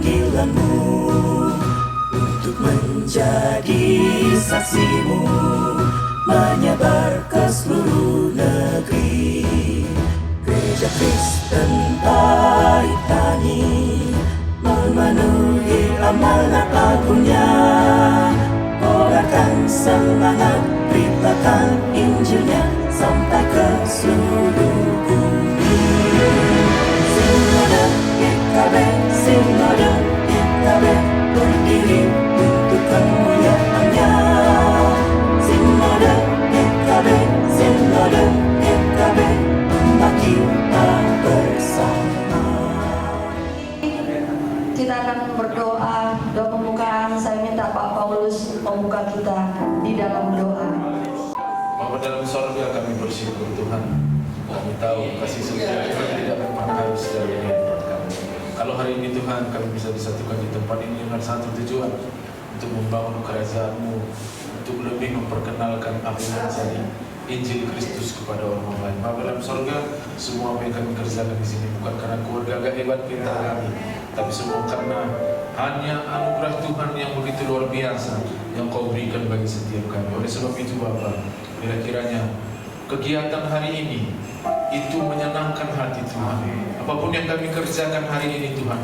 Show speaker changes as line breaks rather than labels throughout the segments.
panggilanmu untuk menjadi saksimu, menyebar ke seluruh negeri. Gereja Kristen Paitani memenuhi amanat agungnya, kobarkan semangat, beritakan Injilnya sampai ke seluruh bumi. Sinode GKB, Sinode GKB, berdiri untuk kemuliaannya. Sinode GKB, Sinode GKB, umat kita bersama.
Kita akan berdoa, doa pembukaan. Saya minta Pak Paulus membuka kita di dalam doa.
Bapa dalam sorga, kami bersyukur Tuhan. Kami tahu kasih setia Tuhan tidak pernah habis dari tempat kami. Kalau hari ini Tuhan kami bisa disatukan di tempat ini dengan satu tujuan, untuk membangun kerajaan-Mu, untuk lebih memperkenalkan apa yang menjadi Injil Kristus kepada orang lain. Bapa dalam sorga, semua apa yang kami kerjakan di sini bukan karena keluarga agak hebat kita kami, tapi semua karena hanya anugerah Tuhan yang begitu luar biasa yang Kau berikan bagi setiap kami. Oleh sebab itu Bapa, kiranya kegiatan hari ini itu menyenangkan hati Tuhan. Apapun yang kami kerjakan hari ini Tuhan,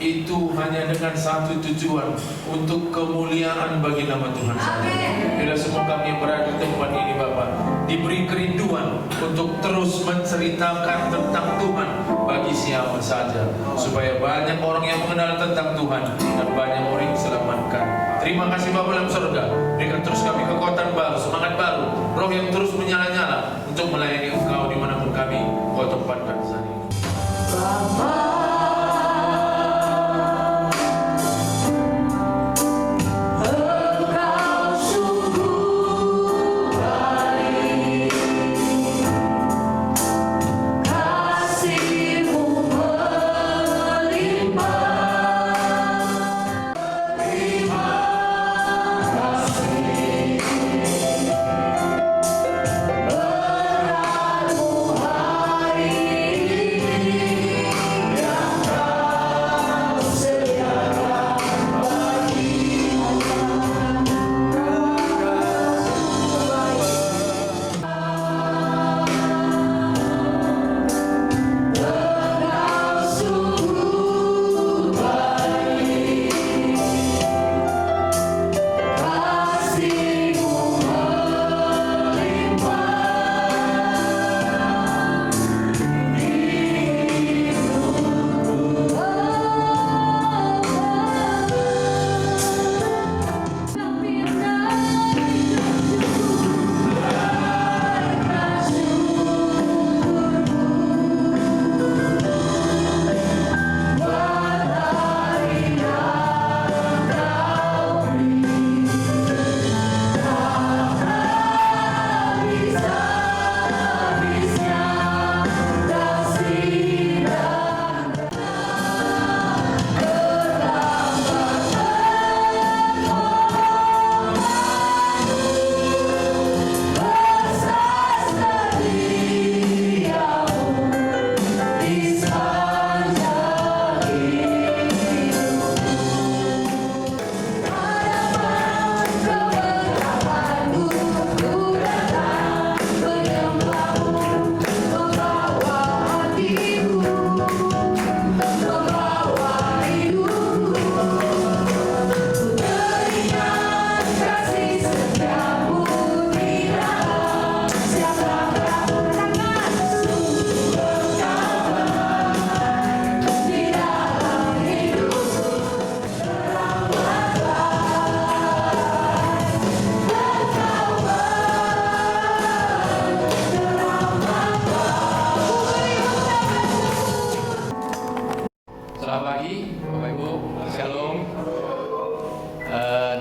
itu hanya dengan satu tujuan, untuk kemuliaan bagi nama Tuhan saja. Bila semua kami yang berada di tempat ini Bapa, diberi kerinduan untuk terus menceritakan tentang Tuhan bagi siapa saja, supaya banyak orang yang mengenal tentang Tuhan dan banyak orang yang diselamatkan. Terima kasih Bapa dalam surga, berikan terus kami kekuatan baru, semangat baru, roh yang terus menyala-nyala untuk melayani Engkau dimanapun kami Kau tempatkan saat ini.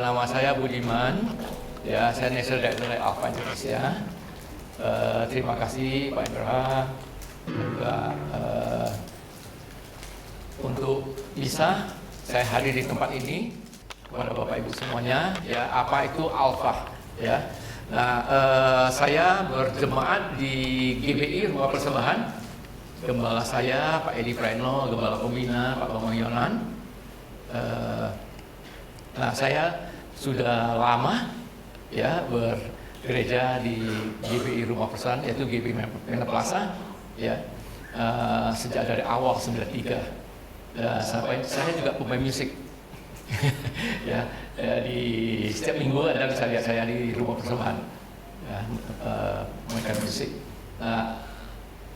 Nama saya Budiman, ya saya National Director Alpha Indonesia. Terima kasih Pak Indra juga untuk bisa saya hadir di tempat ini kepada Bapak Ibu semuanya. Ya, apa itu Alpha? Ya, nah saya berjemaat di GBI Rumah Persembahan. Gembala saya Pak Edi Preno, Gembala Pembina Pak Bambang Yonan. Nah, saya sudah lama ya bergereja di GBI Rumah Persaudaraan, yaitu GBI Mena Plaza, ya, sejak dari awal 93. Sampai saya juga pemain musik. Ya, di setiap minggu ada bisa lihat saya di Rumah Persaudaraan, ya, mainkan musik.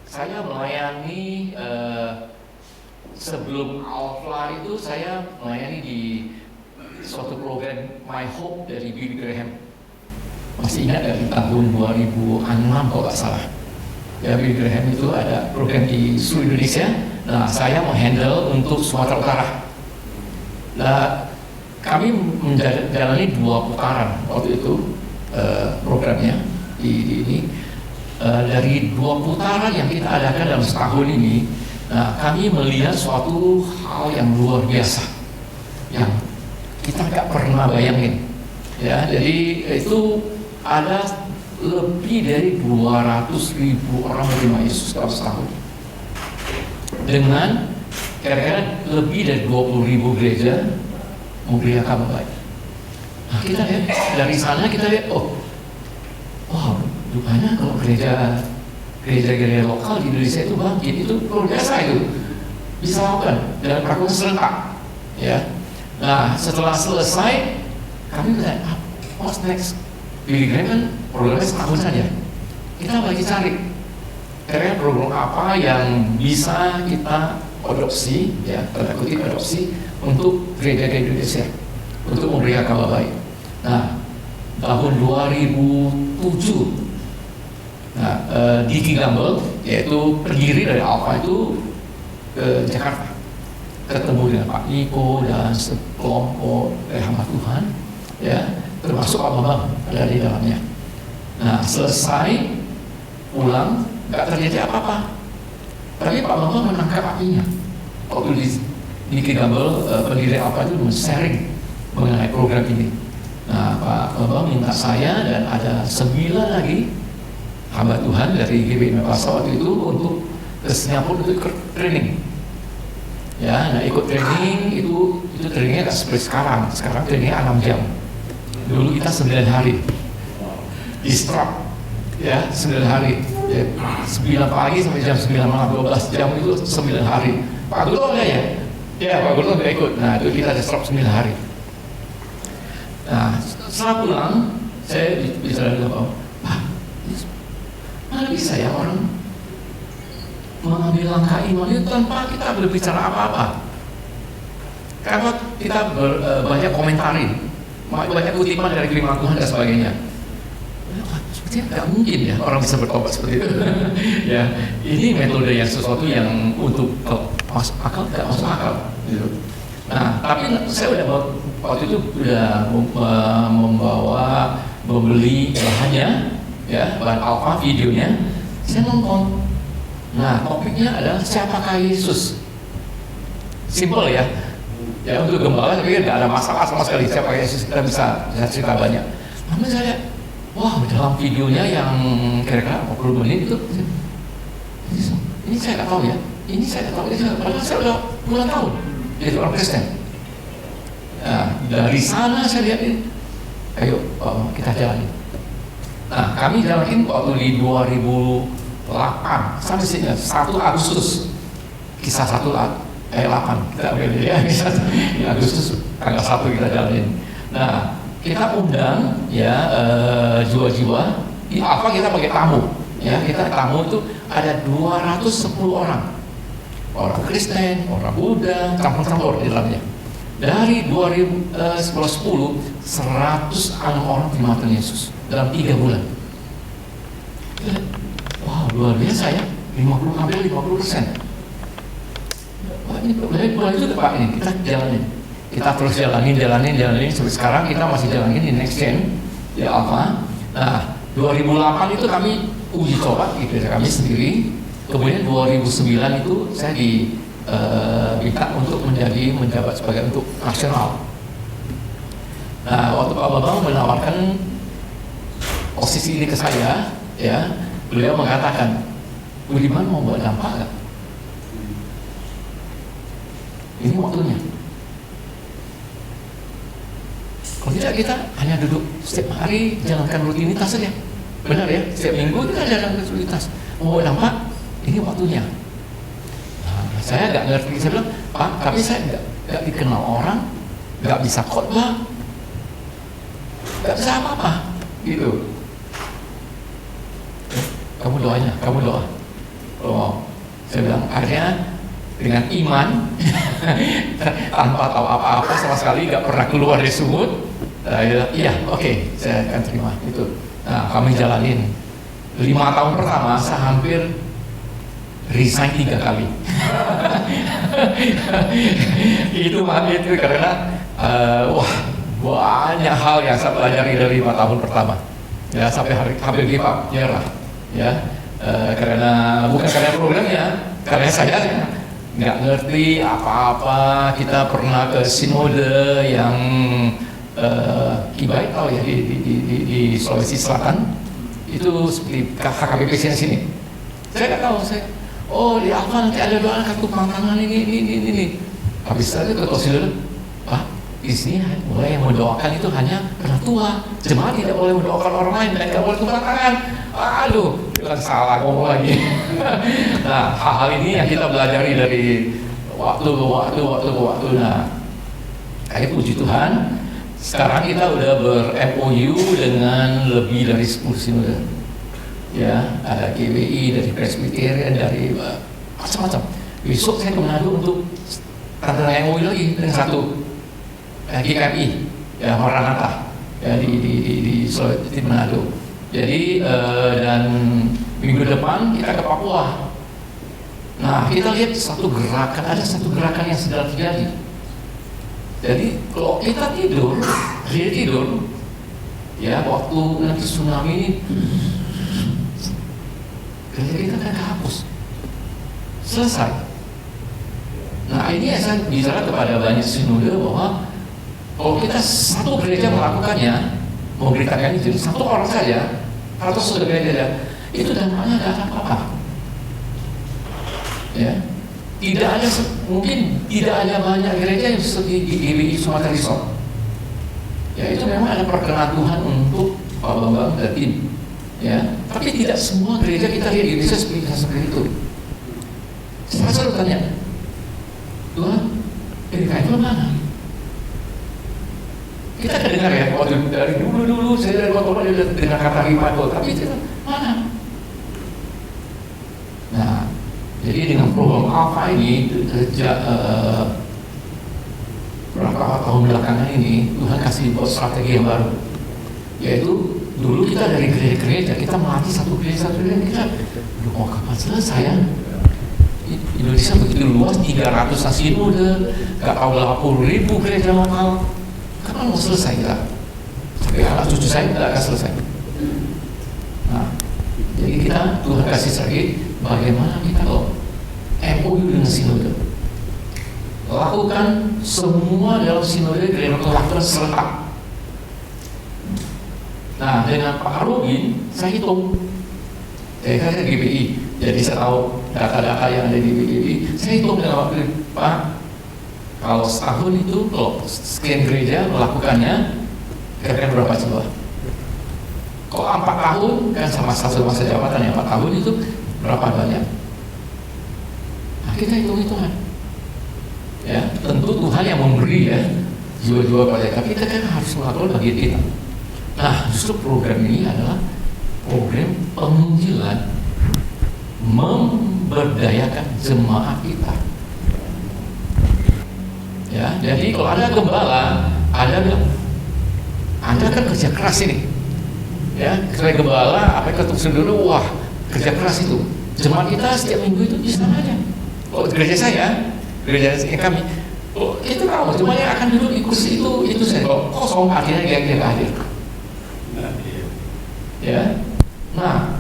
Saya melayani sebelum Alpha itu saya melayani di suatu program My Hope dari Billy Graham. Masih ingat dari tahun 2006 kalau nggak salah. Ya, Billy Graham itu ada program di seluruh Indonesia. Nah, saya menghandle untuk Sumatera Utara. Nah, kami menjalani 2 putaran waktu itu programnya di ini. Dari 2 putaran yang kita adakan dalam setahun ini, nah, kami melihat suatu hal yang luar biasa yang kita nggak pernah bayangin. Ya, jadi itu ada lebih dari 200.000 orang menerima Yesus dalam setahun. Dengan kira-kira lebih dari 20.000 gereja memberitakan baik. Nah, kita lihat dari sana, kita lihat, oh, wow, rupanya kalau gereja lokal di Indonesia itu bangkit, itu luar biasa itu, bisa lakukan dan melakukan serentak, ya. Nah, setelah selesai, kami melihat, what's next? Billy Graham kan programnya setahun saja. Kita lagi cari kira-kira program apa yang bisa kita adopsi, ya, tanda kutip adopsi untuk gereja di Indonesia untuk memberikan kabar baik. Nah, tahun 2007, nah, Diki Gamble, yaitu pendiri dari Alpha itu ke Jakarta, ketemu dengan Pak Niko dan sekelompok hamba Tuhan, ya, termasuk Pak Bambang ada di dalamnya. Nah, selesai pulang nggak terjadi apa-apa, tapi Pak Bambang menangkap apinya. Waktu di Diki Gamble, pendiri Alpha itu sharing mengenai program ini. Nah, Pak Bambang minta saya dan ada 9 lagi hamba Tuhan dari GBI Mena Plaza waktu itu untuk ke Singapura untuk ikut training. Ya, nah, ikut training itu trainingnya nggak seperti sekarang. Sekarang trainingnya 6 jam. Dulu kita 9 hari. Distrap, ya, 9 hari. Ya, 9 pagi sampai jam 9 malam, 12 jam itu 9 hari. Pak Guru ada ya? Ya, Pak Guru nggak ikut. Nah, itu kita distrap 9 hari. Nah, setelah pulang, saya bicara dengan Pak, mana bisa ya orang mengambil langkah iman itu tanpa kita berbicara apa-apa? Karena kita banyak komentarin, banyak kutipan dari firman Tuhan dan sebagainya. Sepertinya nggak mungkin ya orang bisa bertobat seperti itu. Ya, ini metode yang sesuatu yang untuk masuk akal, nggak masuk akal. Gitu. Nah, tapi saya udah waktu itu udah membeli bahannya, ya, bahan Alpha, videonya, saya nonton. Nah, topiknya adalah siapakah Yesus. Simple ya. Ya, untuk gembala tapi nggak ada masalah sama sekali siapa Yesus, kita bisa cerita banyak. Namun saya lihat, wah, dalam videonya yang kira-kira 40 menit itu, ini saya nggak tahu ya. Ini saya nggak tahu. Padahal saya udah puluhan tahun jadi orang Kristen. Nah, dari sana saya lihat ini, ayo kita jalanin. Nah, kami jalanin waktu di 2008 sampai sini 1 Agustus, kisah 8 kita beli ya, di Agustus tanggal 1 kita jalanin. Nah, kita undang ya jiwa-jiwa di Alpha, kita pakai tamu ya, kita tamu itu ada 210 orang Kristen, orang Buddha, campur-campur di dalamnya. Dari 2010 106 orang terima Tuhan Yesus dalam 3 bulan. Wow, luar biasa ya, 50% Wah, ini bulan itu Pak, ini kita jalanin, kita terus jalanin sampai sekarang kita masih jalanin di Next Gen di Alpha. Nah, 2008 itu kami uji coba di gereja kami sendiri. Kemudian 2009 itu saya diminta untuk menjabat sebagai untuk nasional. Nah, waktu Pak Bambang menawarkan posisi ini ke saya, ya, beliau mengatakan, Budiman mau buat dampak nggak? Ini waktunya. tidak, kita hanya duduk setiap hari jalankan rutinitas saja. Benar ya, setiap minggu kita jalankan rutinitas. Oh nampak ini waktunya. Nah, saya nggak ngerti, saya bilang Pak, tapi saya nggak dikenal orang, nggak bisa khotbah, nggak bisa apa-apa, gitu. Kamu doanya, kamu doa. Oh, saya bilang akhirnya dengan iman tanpa tahu apa-apa sama sekali, nggak pernah keluar dari sumut. Iya, oke, saya akan terima itu. Nah, kami jalanin 5 tahun pertama, saya hampir resign 3 kali. itu karena wah, banyak hal yang saya pelajari dari 5 tahun pertama. Ya, sampai hampir give up, nyerah. Ya, karena bukan karena programnya, karena saya nggak ngerti apa-apa. Kita pernah ke sinode yang Kibai tahu ya, di Sulawesi Selatan itu seperti HKBP sini. Saya nggak tahu, di Alfa nanti ada doa kartu pantangan ini. Habis itu ketua sinode, Pak, di sini mulai yang mendoakan itu hanya karena tua. Jemaat tidak boleh mendoakan orang lain dan tidak boleh tumpang tangan. Aduh, kan salah ngomong lagi. Nah, hal-hal ini yang kita pelajari dari waktu ke waktu. Nah, kayak puji Tuhan, sekarang kita udah ber-MOU dengan lebih dari 10 sinode. Ya, ada GBI, dari Presbyterian, dari macam-macam. Besok saya ke Manado untuk tanda MOU lagi dengan satu GKMI, ya Maranatha, ya di Sulawesi Manado. Jadi dan minggu depan kita ke Papua. Nah, kita lihat ada satu gerakan yang sedang terjadi. Jadi kalau kita tidur, ya waktu nanti tsunami ini, gereja kita akan kehapus, selesai. Nah, ini yang saya bicara kepada banyak sinode bahwa kalau kita satu gereja melakukannya, memberitakan itu, satu orang saja, atau sudah gereja, itu dampaknya nggak ada apa-apa. Ya, mungkin tidak ada banyak gereja yang seperti di GBI Sumatera Resort. Ya, itu memang ada perkenan Tuhan untuk Pak Bambang dan tim. Ya, tapi tidak semua gereja kita lihat di Indonesia seperti itu. Saya selalu tanya, Tuhan, revival mana? Kita kan dengar ya, waktu dari dulu saya dari waktu dia dengar kata revival, tapi itu mana? Nah, jadi dengan program Alpha ini sejak berapa tahun belakangan ini Tuhan kasih buat strategi yang baru, yaitu dulu kita dari gereja kita melatih satu gereja kita, mau kapan selesai ya? Indonesia begitu luas, 300 sinode, nggak tahu 80.000 gereja lokal. Kapan mau selesai kita? Sampai anak cucu saya tidak akan selesai. Nah, jadi Tuhan kasih strategi bagaimana kita MOU dengan sinode. Lakukan semua dalam sinode dengan lakukan serentak. Nah, dengan Pak Robin, saya hitung. Saya kan GBI, jadi saya tahu data-data yang ada di GBI. Saya hitung dengan Pak, kalau setahun itu, kalau sekian gereja melakukannya, kira-kira berapa coba? Kalau 4 tahun, kan sama satu masa jabatan yang 4 tahun itu, berapa banyak? Nah, kita hitung-hitungan. Ya, tentu Tuhan yang memberi ya, jiwa-jiwa pada kita, kita kan harus melakukan bagian kita. Nah, justru program ini adalah program penginjilan, memberdayakan jemaat kita. Ya, jadi kalau ada gembala, ada bilang, Anda kan kerja keras ini. Ya, kerja gembala, apa ketuk dulu, wah, kerja keras itu. Jemaat kita setiap minggu itu bisa aja. Kalau gereja saya, gereja kami, itu tahu, cuma yang akan duduk di kursi itu saya. Kalau kosong, akhirnya dia nggak hadir. Ya, nah,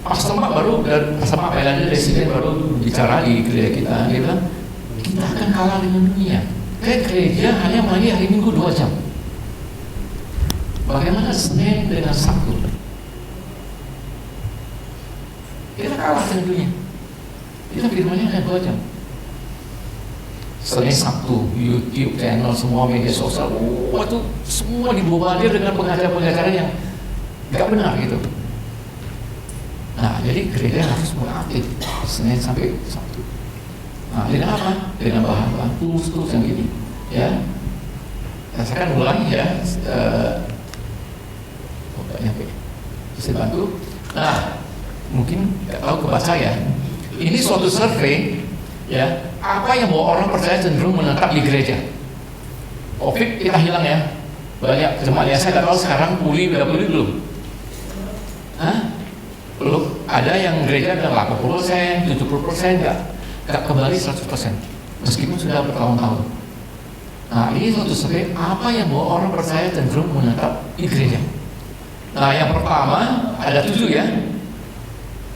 Pastor Mak baru dan Pastor Mak Pelanda Residen baru bicara di gereja kita, dia bilang, kita akan kalah dengan dunia. Kayak gereja hanya melayani hari Minggu 2 jam. Bagaimana Senin dengan Sabtu? Kita kalah dengan dunia. Kita firmannya hanya 2 jam. Senin Sabtu, YouTube channel, semua media sosial, itu semua dibombardir dengan pengajaran-pengajaran yang nggak benar gitu. Nah, jadi gereja harus mengaktif Senin sampai Sabtu. Nah, dengan apa? Dengan bahan-bahan terus yang gini, ya. Nah, saya akan ulangi ya. Nggak nyampe. Bisa bantu. Nah, mungkin nggak tahu kebaca ya. Ini suatu survei, ya. Apa yang membuat orang percaya cenderung menetap di gereja? COVID kita hilang ya. Banyak jemaat ya, saya nggak tahu sekarang udah pulih belum? Hah? Belum. Ada yang gereja bilang 80%, 70% nggak kembali 100%, meskipun sudah bertahun-tahun. Nah, ini suatu survei apa yang membuat orang percaya cenderung menetap di gereja. Nah, yang pertama ada 7 ya.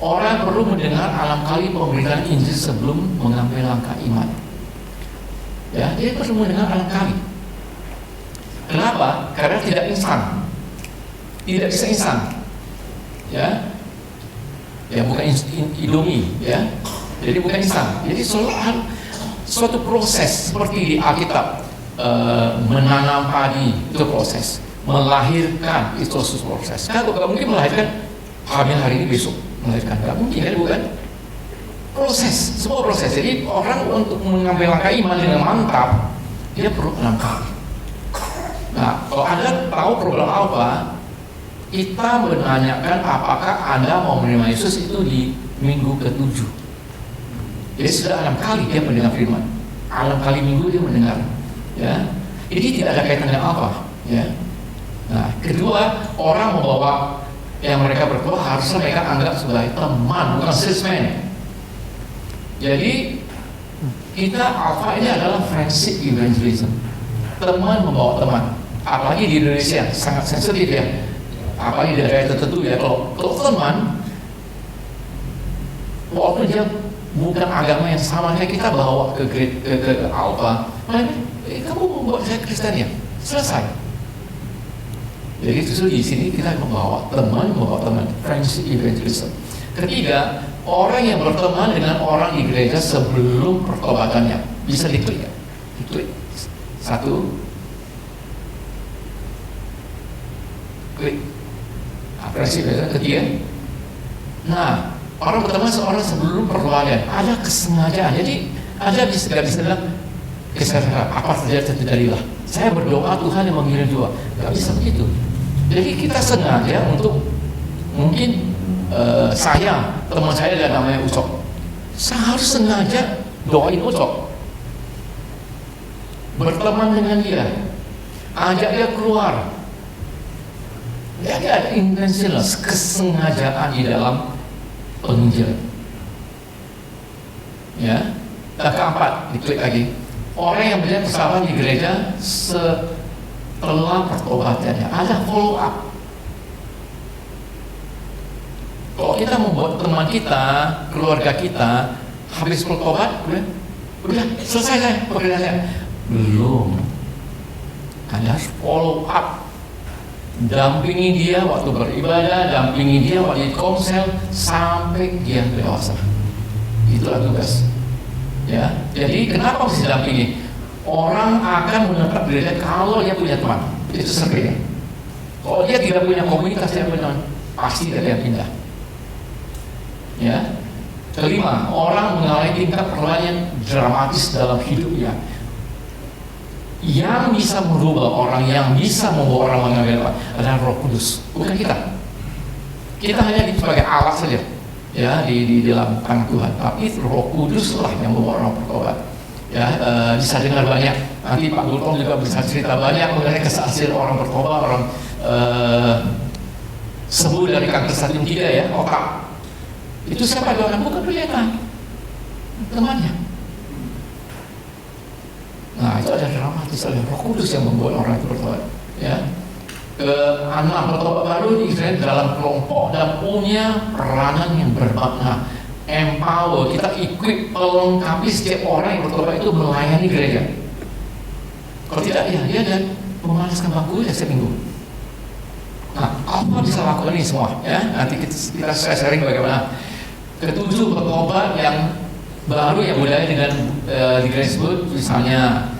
Orang perlu mendengar 6 kali pemberitaan Injil sebelum mengambil langkah iman. Ya, dia perlu mendengar 6 kali. Kenapa? Karena tidak instan. Tidak bisa instan. Ya. Ya, bukan Indomie, ya. Jadi bukan instan. Jadi selalu suatu proses seperti di Alkitab, menanam padi itu proses, melahirkan itu suatu proses. Kan nggak mungkin melahirkan hamil hari ini besok melahirkan, nggak mungkin kan, bukan? Proses, semua proses. Jadi orang untuk mengambil langkah iman dengan mantap, dia perlu 6 kali. Nah, kalau Anda tahu program Alpha, kita menanyakan apakah Anda mau menerima Yesus itu di minggu ke-7. Jadi sudah 6 kali dia mendengar firman, 6 kali minggu dia mendengar, ya. Ini tidak ada kaitan dengan apa, ya. Nah, kedua, orang membawa yang mereka berdua harusnya mereka anggap sebagai teman, bukan salesman. Jadi kita Alpha ini adalah friendship evangelism, teman membawa teman. Apalagi di Indonesia sangat sensitif ya, apalagi di daerah tertentu ya. Kalau teman, walaupun dia bukan agama yang sama kayak kita bawa ke Alpha, kamu membuat saya Kristen ya, selesai. Jadi justru di sini kita membawa teman, friendship evangelism. Ketiga, orang yang berteman dengan orang di gereja sebelum pertobatannya. Bisa diklik ya? Diklik. 1, klik. Nah, friendship evangelism. Ketiga, nah, orang berteman seorang sebelum pertobatan. Ada kesengajaan. Jadi Anda nggak bisa bilang, apa terjadi terjadilah. Saya berdoa Tuhan yang mengirim doa. Nggak bisa begitu. Jadi kita sengaja untuk mungkin teman saya ada namanya Ucok, saya harus sengaja doain Ucok, berteman dengan dia, ajak dia keluar. Jadi ada intensitas, kesengajaan di dalam penginjilan. Ya, dan keempat, diklik lagi. Orang yang menjadi persahabatan di gereja setelah pertobatannya ada follow up. Kalau kita membuat teman kita, keluarga kita habis bertobat, udah selesai saya pekerjaan saya. Belum. Anda harus follow up. Dampingi dia waktu beribadah, dampingi dia waktu di komsel sampai dia dewasa. Itulah tugas. Ya. Jadi kenapa mesti dampingi? Orang akan menetap di gereja kalau dia punya teman. Itu sering. Kalau dia tidak punya komunitas, dia punya teman, pasti dia akan pindah. Ya. Kelima, orang mengalami tingkat perubahan yang dramatis dalam hidupnya. Yang bisa merubah orang, yang bisa membawa orang mengambil adalah Roh Kudus, bukan kita. Kita hanya sebagai alat saja, ya, di dalam tangan Tuhan. Tapi Roh Kudus lah yang membawa orang bertobat. Ya, bisa dengar banyak. Nanti Pak Gultom juga bisa cerita banyak mengenai kesaksian orang bertobat, orang sembuh dari kanker stadium 3 ya, otak. Itu siapa doakan? Bukan pendeta, temannya. Nah, itu ada dramatis, ada Roh Kudus yang membuat orang itu bertobat. Ya, anak bertobat baru di dalam kelompok dan punya peranan yang bermakna. Empower, kita equip, melengkapi setiap orang yang bertobat itu melayani gereja. Kalau tidak, ya dia dan memanaskan bangku ya setiap minggu. Nah, apa bisa lakukan ini semua? Ya, nanti kita sharing bagaimana. Ketujuh, bertobat yang baru yang budaya dengan di gereja sebut misalnya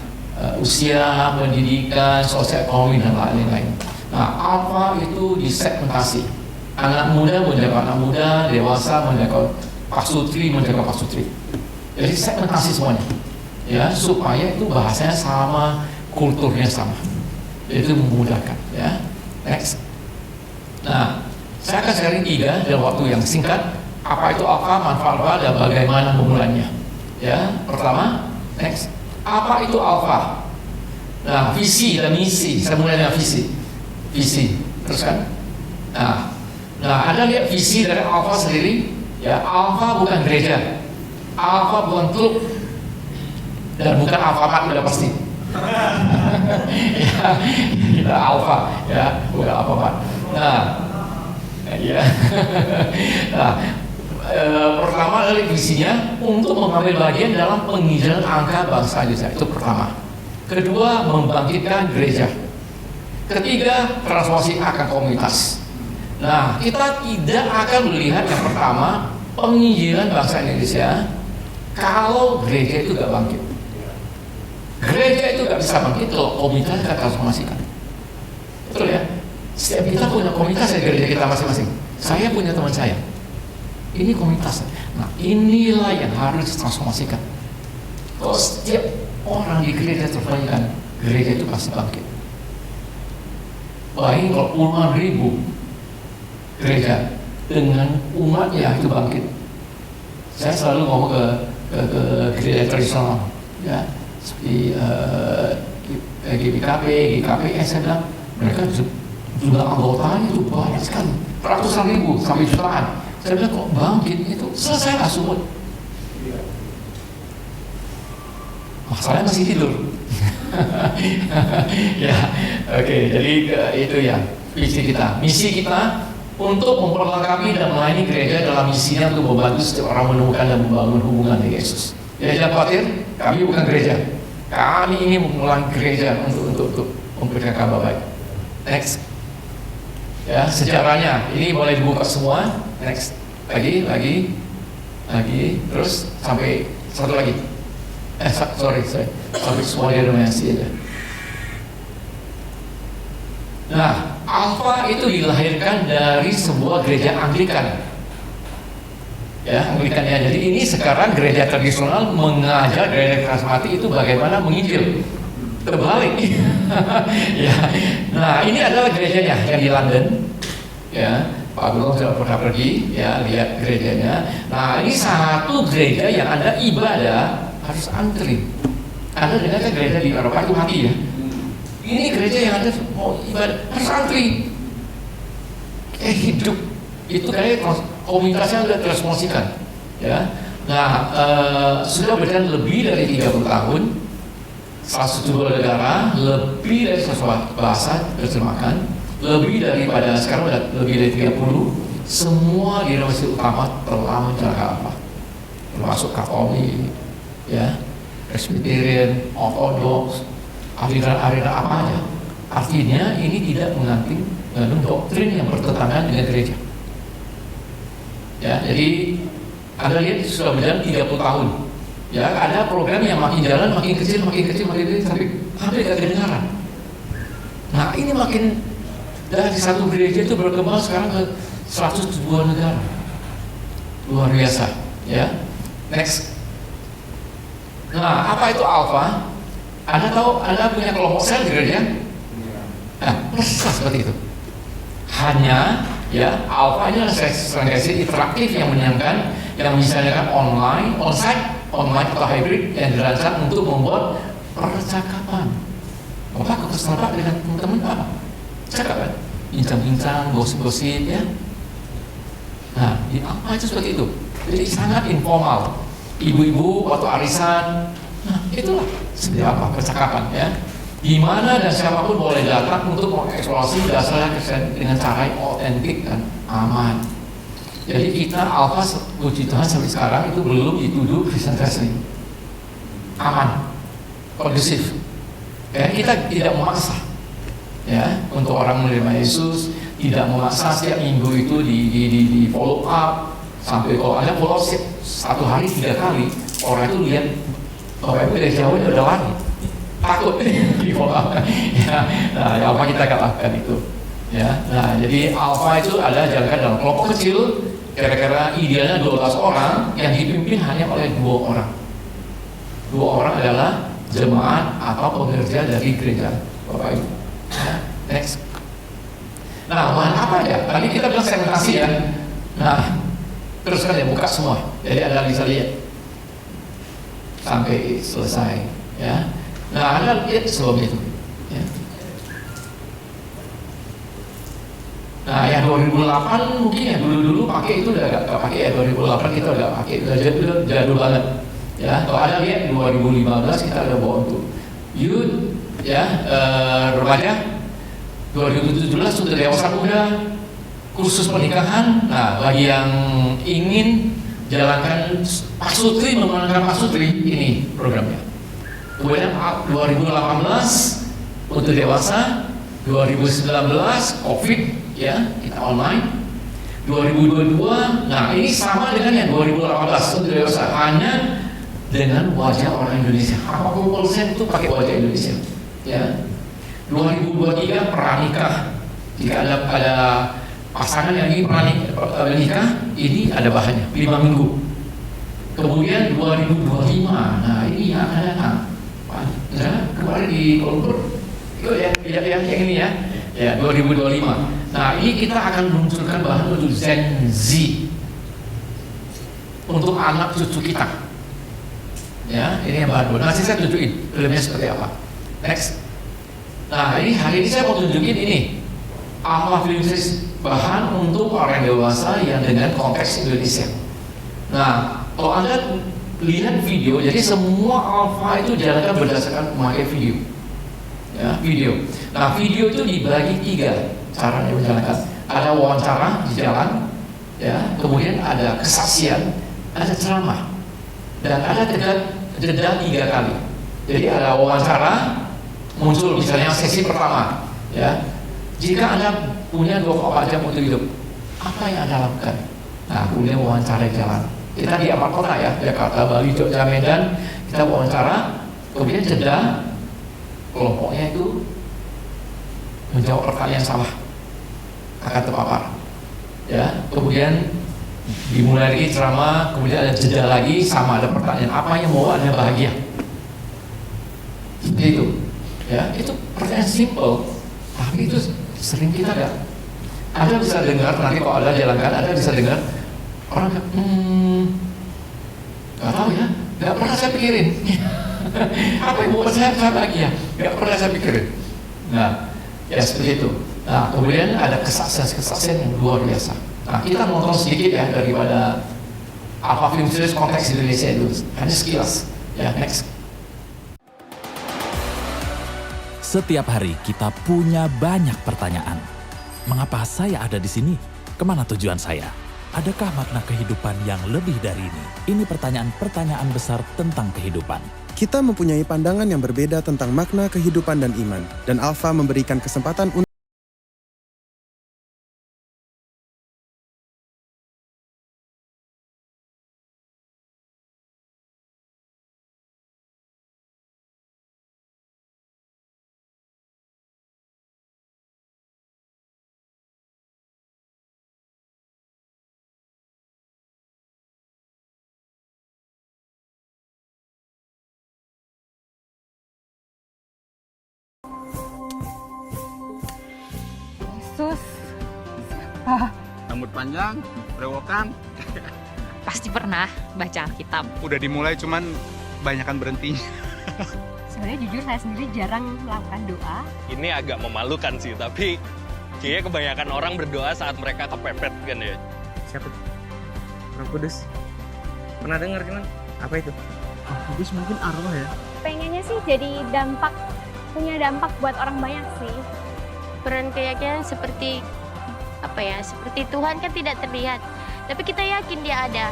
usia, pendidikan, sosial ekonomi dan lain-lain. Nah, alpha itu disegmentasi. Anak muda menjaga anak muda, dewasa menjaga pasutri menjaga pasutri. Jadi segmentasi semuanya, ya supaya itu bahasanya sama, kulturnya sama. Itu memudahkan, ya. Next. Nah, saya akan sharing 3 dalam waktu yang singkat. Apa itu alpha, manfaat alpha, dan bagaimana memulainya. Ya, pertama, next. Apa itu alpha? Nah, visi dan misi. Saya mulai dengan visi. Visi, terus kan? Nah, Anda lihat visi dari alpha sendiri. Ya, alpha bukan gereja, alpha bukan klub, dan bukan alfamart udah pasti. Ya, kita alpha, ya, bukan alfamart. Nah, ya. Nah, pertama dari visinya untuk mengambil bagian dalam penghijauan angka bangsa Indonesia, itu pertama. Kedua, membangkitkan gereja. Ketiga, transformasi akan komunitas. Nah, kita tidak akan melihat yang pertama penginjilan bangsa Indonesia kalau gereja itu gak bangkit. Gereja itu gak bisa bangkit kalau komunitas kita transformasikan. Betul ya? Setiap kita punya komunitas ya, gereja kita masing-masing. Saya punya teman saya. Ini komunitas. Nah, inilah yang harus ditransformasikan. Kalau setiap orang di gereja transformasikan, gereja itu pasti bangkit. Baik kalau puluhan ribu gereja dengan umatnya itu bangkit. Saya selalu ngomong ke gereja tradisional, ya, seperti GBKP, GKPS, saya bilang mereka jumlah anggotanya itu banyak sekali, ratusan ribu sampai jutaan. Saya bilang kok bangkit itu selesai lah sumut. Masalahnya masih tidur. Ya, oke, jadi itu ya visi kita, misi kita untuk memperlengkapi dan melayani gereja dalam misinya untuk membantu setiap orang menemukan dan membangun hubungan dengan Yesus. Ya, jangan khawatir, kami bukan gereja. Kami ini memulai gereja untuk memberikan kabar baik. Next. Ya, sejarahnya ini boleh dibuka semua. Next. Lagi, terus sampai satu lagi. Sorry, sampai semua denominasi aja. Nah, alpha itu dilahirkan dari sebuah gereja Anglikan. Ya, Anglikan ya. Jadi ini sekarang gereja tradisional mengajar gereja karismatik itu bagaimana menginjil. Terbalik. Ya. Nah, ini adalah gerejanya yang di London. Ya, Pak Gulung sudah pernah pergi, ya, lihat gerejanya. Nah, ini satu gereja yang Anda ibadah harus antri. Anda dengar kan gereja di Eropa itu mati ya. Ini gereja yang Anda mau ibadah harus antri. Hidup itu kayak komunitasnya sudah transformasikan, ya. Nah, sudah berjalan lebih dari 30 tahun, 102 negara, lebih dari 100 bahasa terjemahkan, lebih daripada sekarang sudah lebih dari 30. Semua denominasi utama telah menjalankan apa? Termasuk Katolik, ya, Presbyterian, Orthodox, aliran-aliran apa aja. Artinya ini tidak mengganti doktrin yang bertentangan dengan gereja. Ya, jadi Anda lihat sudah berjalan 30 tahun. Ya, ada program yang makin jalan, makin kecil, sampai hampir gak kedengaran. Nah, ini makin dari satu gereja itu berkembang sekarang ke 102 negara. Luar biasa, ya. Next. Nah, apa itu alpha? Anda tahu, Anda punya kelompok sel di gereja? Nah, persis seperti itu. Hanya, ya, alpha ini adalah sesi interaktif yang menyenangkan, yang misalnya online, onsite, online atau hybrid yang dirancang untuk membuat percakapan. Bapak ke Starbucks dengan teman-teman apa? Cakap kan? Bincang-bincang, gosip-gosip, ya. Nah, di alpha itu seperti itu. Jadi sangat informal. Ibu-ibu waktu arisan, nah itulah seperti apa percakapan, ya. Di mana dan siapapun boleh datang untuk mengeksplorasi dasarnya dengan cara yang otentik dan aman. Jadi kita alpha, puji Tuhan sampai sekarang itu belum dituduh Kristen wrestling. Aman, kondusif. Ya, kita tidak memaksa, ya, untuk orang menerima Yesus, tidak memaksa setiap minggu itu di follow up sampai kalau ada follow up 1 hari 3 kali, orang itu lihat Bapak Ibu dari jauh udah lari, takut di follow. Ya, nah, ya apa kita akan lakukan itu? Ya, nah jadi alpha itu adalah jalankan dalam kelompok kecil, kira-kira idealnya 12 orang yang dipimpin hanya oleh 2 orang. 2 orang adalah jemaat atau pengerja dari gereja, Bapak Ibu. Next. Nah, bahan apa aja? Tadi kita bilang segmentasi ya. Nah, teruskan ya, buka semua. Jadi Anda bisa lihat sampai selesai. Ya. Nah, Anda lihat sebelum itu. Ya. Nah, yang 2008 mungkin yang dulu pakai itu udah gak pakai ya. 2008 kita udah pakai, udah jadul banget. Ya, kalau Anda lihat 2015 kita ada bawa untuk youth, ya, remaja. 2017 sudah dewasa muda, kursus pernikahan. Nah, bagi yang ingin jalankan pasutri, menggunakan pasutri, ini programnya. Kemudian 2018 untuk dewasa, 2019 COVID, ya, kita online. 2022, nah ini sama dengan yang 2018 untuk dewasa, hanya dengan wajah orang Indonesia. 80% itu pakai wajah Indonesia, ya. 2023 pranikah. Jika ada pasangan yang ingin pranikah, ini ada bahannya 5 minggu. Kemudian 2025, nah ini yang akan datang. Nah, kemarin di Kuala Lumpur, itu yang ini ya 2025. Nah, ini kita akan meluncurkan bahan untuk Gen Z, untuk anak cucu kita. Ya, ini yang bahan baru. Nanti saya tunjukin filmnya seperti apa. Next. Nah, ini hari ini saya mau tunjukin ini Alpha Film Series, bahan untuk orang dewasa yang dengan konteks Indonesia. Nah, kalau Anda lihat video, jadi semua Alpha itu dijalankan berdasarkan memakai video. Ya, video. Nah, video itu dibagi 3 cara menjalankan. Ada wawancara di jalan, ya, kemudian ada kesaksian, ada ceramah, dan ada jeda 3 kali. Jadi ada wawancara, muncul misalnya sesi pertama, ya. Jika Anda punya 24 jam untuk hidup, apa yang Anda lakukan? Nah, kemudian wawancara jalan. Kita di 4 kota ya, Jakarta, Bali, Jogja, Medan. Kita wawancara, kemudian jeda, kelompoknya itu menjawab pertanyaan salah, akan terpapar. Ya, kemudian dimulai lagi ceramah, kemudian ada jeda lagi, sama ada pertanyaan apa yang mau Anda bahagia. Seperti itu. Ya, itu pertanyaan simple, tapi itu sering kita gak. Anda bisa dengar nanti kalau Anda jalankan, Anda bisa dengar orang nggak tahu ya, nggak pernah saya pikirin. Apa yang membuat saya bahagia? Nggak pernah saya pikirin. Nah, ya seperti itu. Nah, kemudian ada kesaksian yang luar biasa. Nah, kita nonton sedikit ya daripada Alpha Film Series konteks Indonesia itu, hanya sekilas. Ya, next.
Setiap hari kita punya banyak pertanyaan. Mengapa saya ada di sini? Kemana tujuan saya? Adakah makna kehidupan yang lebih dari ini? Ini pertanyaan-pertanyaan besar tentang kehidupan.
Kita mempunyai pandangan yang berbeda tentang makna kehidupan dan iman, dan Alpha memberikan kesempatan untuk
Yesus, siapa?
Rambut panjang, berewokan.
Pasti pernah baca Alkitab.
Udah dimulai cuman banyakan berhenti.
Sebenarnya jujur saya sendiri jarang melakukan doa.
Ini agak memalukan sih, tapi kayaknya kebanyakan orang berdoa saat mereka kepepet kan ya.
Siapa? Roh Kudus. Pernah dengar cuman apa itu? Roh Kudus mungkin arwah ya.
Pengennya sih jadi punya dampak buat orang banyak sih.
Peran keyakinan seperti seperti Tuhan kan tidak terlihat, tapi kita yakin Dia ada.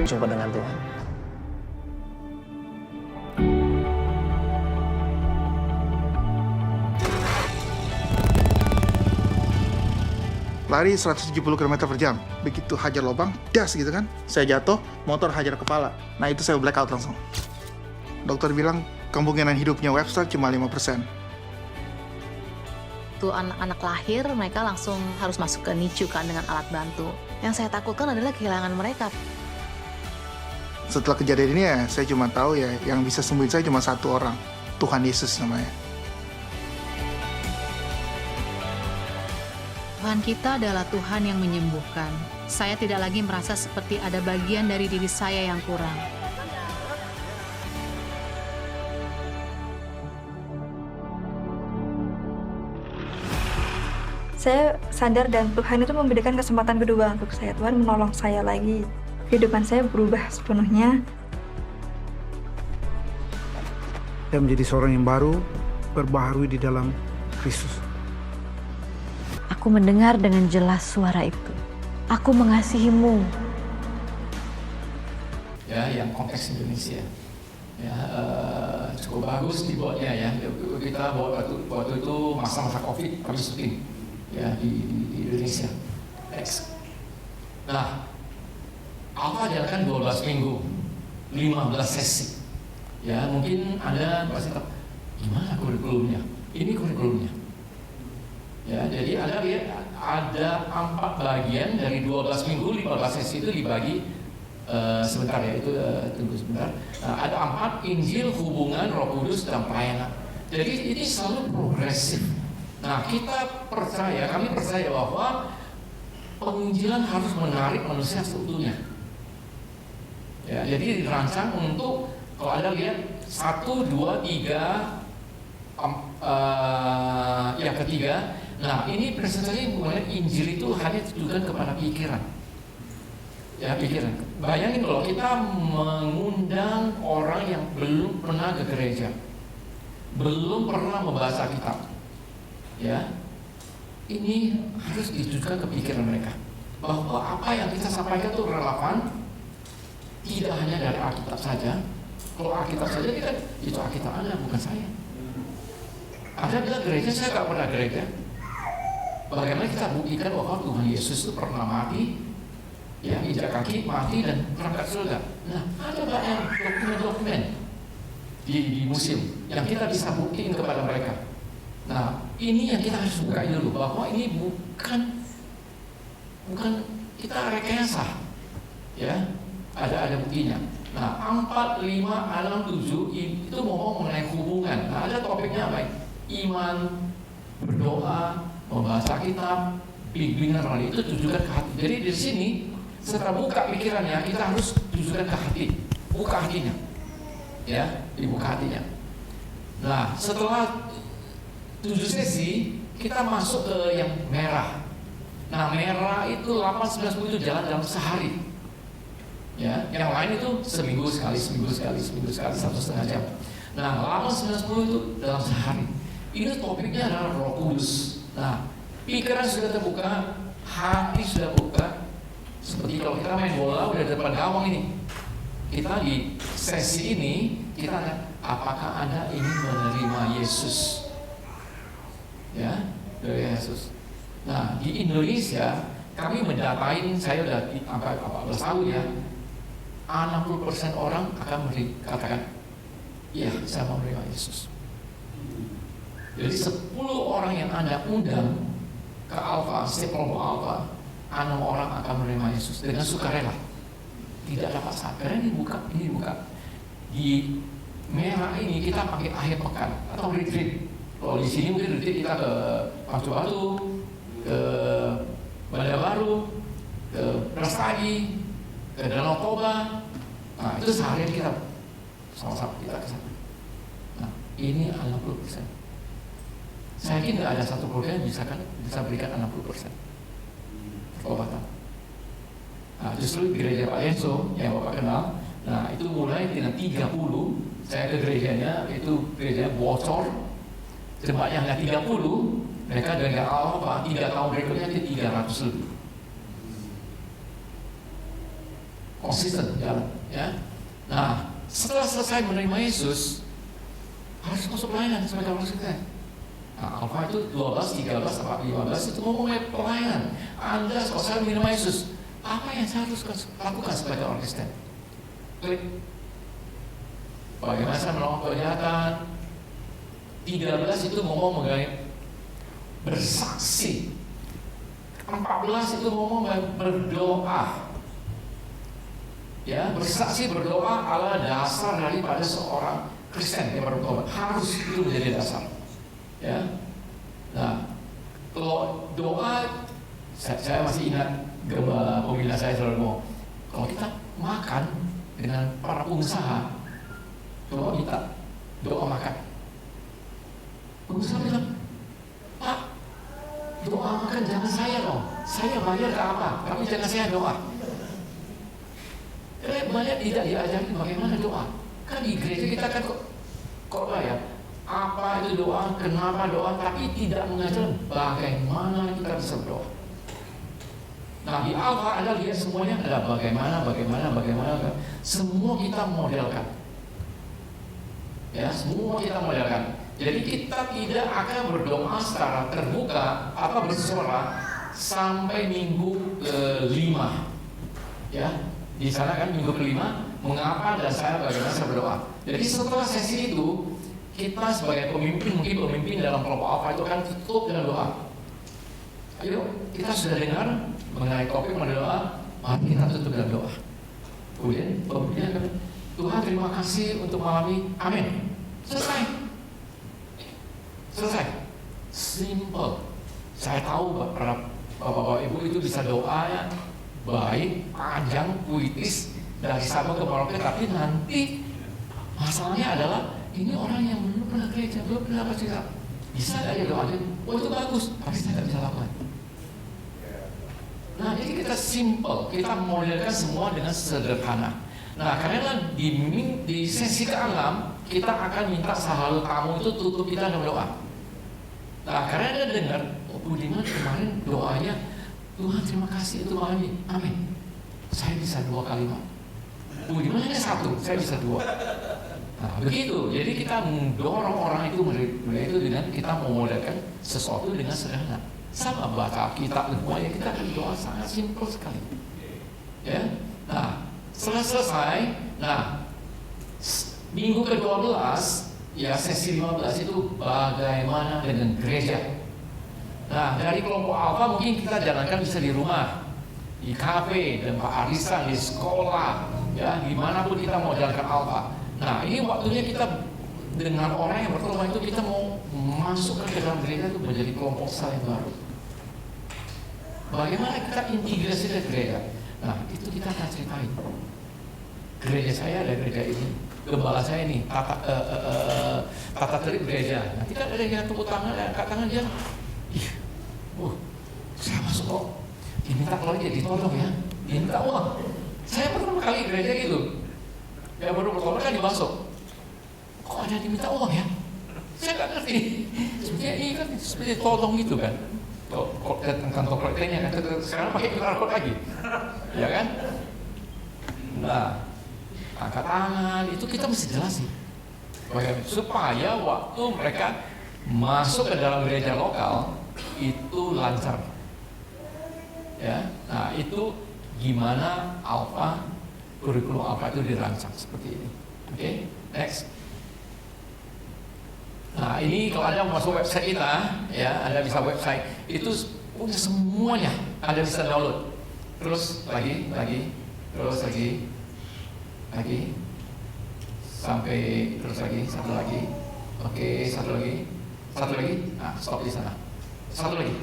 berjumpa dengan Tuhan.
Lari 170 km per jam. Begitu hajar lubang, das gitu kan. Saya jatuh, motor hajar kepala. Nah itu saya blackout langsung. Dokter bilang kemungkinan hidupnya Webster cuma 5%.
Waktu anak-anak lahir, mereka langsung harus masuk ke NICU kan dengan alat bantu. Yang saya takutkan adalah kehilangan mereka.
Setelah kejadian ini ya, saya cuma tahu ya, yang bisa sembuhin saya cuma satu orang. Tuhan Yesus namanya.
Tuhan kita adalah Tuhan yang menyembuhkan. Saya tidak lagi merasa seperti ada bagian dari diri saya yang kurang.
Saya sadar dan Tuhan itu memberikan kesempatan kedua untuk saya. Tuhan menolong saya lagi. Kehidupan saya berubah sepenuhnya.
Saya menjadi seorang yang baru, berbaharui di dalam Kristus.
Aku mendengar dengan jelas suara itu. Aku mengasihimu.
Ya, yang konteks Indonesia. Ya, cukup bagus dibuatnya ya. Kita waktu itu masa-masa COVID kami syuting ya di Indonesia. Next. Nah, Alpha diadakan 12 minggu, 15 sesi. Ya, mungkin Anda pasti tahu gimana kurikulumnya. Ini kurikulumnya. Ya, jadi Anda lihat ada 4 bagian dari 12 minggu, 15 sesi itu dibagi sebentar ya, itu tunggu sebentar. Nah, ada 4 Injil, hubungan, Roh Kudus, dan pelayanan. Jadi ini selalu progresif. Nah, kami percaya bahwa penginjilan harus menarik manusia seutuhnya. Ya, jadi dirancang untuk kalau Anda lihat 1, 2, 3, yang ketiga. Nah, ini presentasi mengenai Injil itu hanya ditujukan kepada pikiran. Ya, pikiran. Bayangin kalau kita mengundang orang yang belum pernah ke gereja, belum pernah membaca kitab. Ya, ini harus ditujukan ke pikiran mereka bahwa apa yang kita sampaikan itu relevan, tidak hanya dari Alkitab saja. Kalau Alkitab saja itu Alkitab Anda, bukan saya. Ada bilang gereja, saya nggak pernah gereja. Bagaimana kita buktikan bahwa Tuhan Yesus itu pernah mati, ya, injak kaki, mati dan berangkat surga. Nah, ada banyak dokumen-dokumen di museum yang kita bisa buktiin kepada mereka. Nah, ini yang kita harus buka dulu bahwa ini bukan kita rekayasa, ya, ada buktinya. Nah, 4, 5, 6, 7 itu ngomong mengenai hubungan. Nah, ada topiknya apa? Iman, berdoa, membaca kitab, bimbingan rohani, itu tujukan ke hati. Jadi di sini setelah buka pikirannya, kita harus tujukan ke hati, buka hatinya, ya, dibuka hatinya. Nah, setelah 7 sesi, kita masuk ke yang merah. Nah, merah itu 8, 9, 10 itu jalan dalam sehari. Ya, yang lain itu seminggu sekali, 1,5 jam. Nah, 8, 9, 10 itu dalam sehari. Ini topiknya adalah Roh Kudus. Nah, pikiran sudah terbuka, hati sudah buka. Seperti kalau kita main bola udah depan gawang ini. Kita di sesi ini kita akan, apakah Anda ingin menerima Yesus? Ya, dari Yesus. Nah, di Indonesia kami mendatain, saya udah sampai 14 tahun ya, 60% orang akan katakan, iya, saya mau menerima Yesus. Jadi 10 orang yang Anda undang ke Alpha, setiap kelompok Alpha, 6 orang akan menerima Yesus dengan sukarela. Tidak ada paksaan, karena ini buka. Di merah ini kita pakai akhir pekan atau retreat. Kalau di sini mungkin retreat kita ke Pacu Batu, ke Banda Baru, ke Prestagi, ke Danau Toba. Nah, itu seharian kita sama-sama kita ke sana. Nah, ini 60%. Saya yakin tidak ada satu program yang bisa berikan 60% pertobatan. Nah, justru gereja Pak Enzo yang Bapak kenal, nah itu mulai dengan 30, saya ke gerejanya, itu gerejanya bocor, jemaatnya hanya 30, mereka dengan Alpha 3 tahun berikutnya itu 300 lebih. konsisten jalan, ya. Nah, setelah selesai menerima Yesus, harus masuk pelayanan sebagai orang Kristen. Nah, Alfa itu 12, 13, 15 itu ngomongnya pelayanan. Anda kalau saya menerima Yesus, apa yang saya harus lakukan sebagai orang Kristen? Klik. Bagaimana saya melawan kejahatan? 13 itu ngomong mengenai bersaksi. 14 itu ngomong berdoa. Ya, bersaksi berdoa adalah dasar daripada seorang Kristen yang bertobat. Harus itu menjadi dasar. Ya. Nah, kalau doa, saya masih ingat gembala pembina saya selalu ngomong, kalau kita makan dengan para pengusaha, coba minta doa makan. Pengusaha bilang, Pak, doa makan jangan saya dong. Saya bayar ke apa? Tapi jangan saya doa. Banyak tidak diajari bagaimana doa. Kan di gereja kita kan kok bayar. Apa itu doa, kenapa doa, tapi tidak mengajar bagaimana kita bisa berdoa. Nah, di Alfa Anda lihat semuanya ada bagaimana. Semua kita modelkan. Ya, semua kita modelkan. Jadi kita tidak akan berdoa secara terbuka atau bersuara sampai minggu ke-5. Ya, di sana kan minggu ke-5, mengapa dan saya bagaimana saya berdoa. Jadi setelah sesi itu, kita sebagai pemimpin, mungkin pemimpin dalam kelompok Alfa itu akan tutup dengan doa. Ayo, kita sudah dengar mengenai topik berdoa, mari kita tutup dengan doa. Kemudian pemimpin akan, Tuhan terima kasih untuk malam ini, amin. Selesai. Simple. Saya tahu Bapak Ibu itu bisa doa ya, baik, panjang, puitis dari Sabang ke Merauke, tapi nanti masalahnya adalah ini orang yang belum pernah gereja, belum pernah baca. Bisa nggak ya doain? Oh itu bagus, tapi saya nggak bisa lakukan. Nah, jadi kita simple, kita modelkan semua dengan sederhana. Nah, karena di sesi ke-6 kita akan minta selalu tamu itu tutup kita dengan doa. Nah, karena Anda dengar, oh Budiman kemarin doanya, Tuhan terima kasih itu malam ini, amin. Saya bisa 2 kalimat. Budiman hanya 1, saya bisa 2. Nah, begitu. Jadi kita mendorong orang itu itu dengan kita memodelkan sesuatu dengan sederhana. Sama baca kitab semuanya, kita akan doa sangat simpel sekali. Ya. Nah, setelah selesai, nah minggu ke-12 ya sesi 15 itu bagaimana dengan gereja. Nah, dari kelompok Alfa mungkin kita jalankan bisa di rumah, di kafe, dan Pak Arisan, di sekolah, ya dimanapun kita mau jalankan Alfa. Nah, ini waktunya kita dengan orang yang bertobat itu kita mau masuk ke dalam gereja itu menjadi kelompok saling baru. Bagaimana kita integrasi dari gereja? Nah, itu kita akan ceritain. Gereja saya ada gereja ini, gembala saya ini, tata tertib gereja. Nah, tidak ada yang tepuk tangan, angkat tangan dia. Saya masuk kok. Diminta kalau dia ditolong ya, diminta uang. Saya pertama kali gereja gitu. Ya baru pertama kan dimasuk. Kok ada diminta uang ya? Saya nggak ngerti. Sebenarnya ini kan seperti tolong gitu kan. Kantong kolektornya kan sekarang pakai QR code lagi, ya kan? Nah, angkat tangan itu kita mesti jelasin supaya waktu mereka masuk ke dalam gereja lokal itu lancar. Ya, nah itu gimana Alfa, kurikulum Alfa itu dirancang seperti ini. Oke, next. Nah ini kalau Anda masuk website kita, ya Anda bisa website itu punya semuanya, Anda bisa download. Terus lagi, sampai terus lagi, satu lagi, oke, satu lagi, nah stop di sana, satu lagi,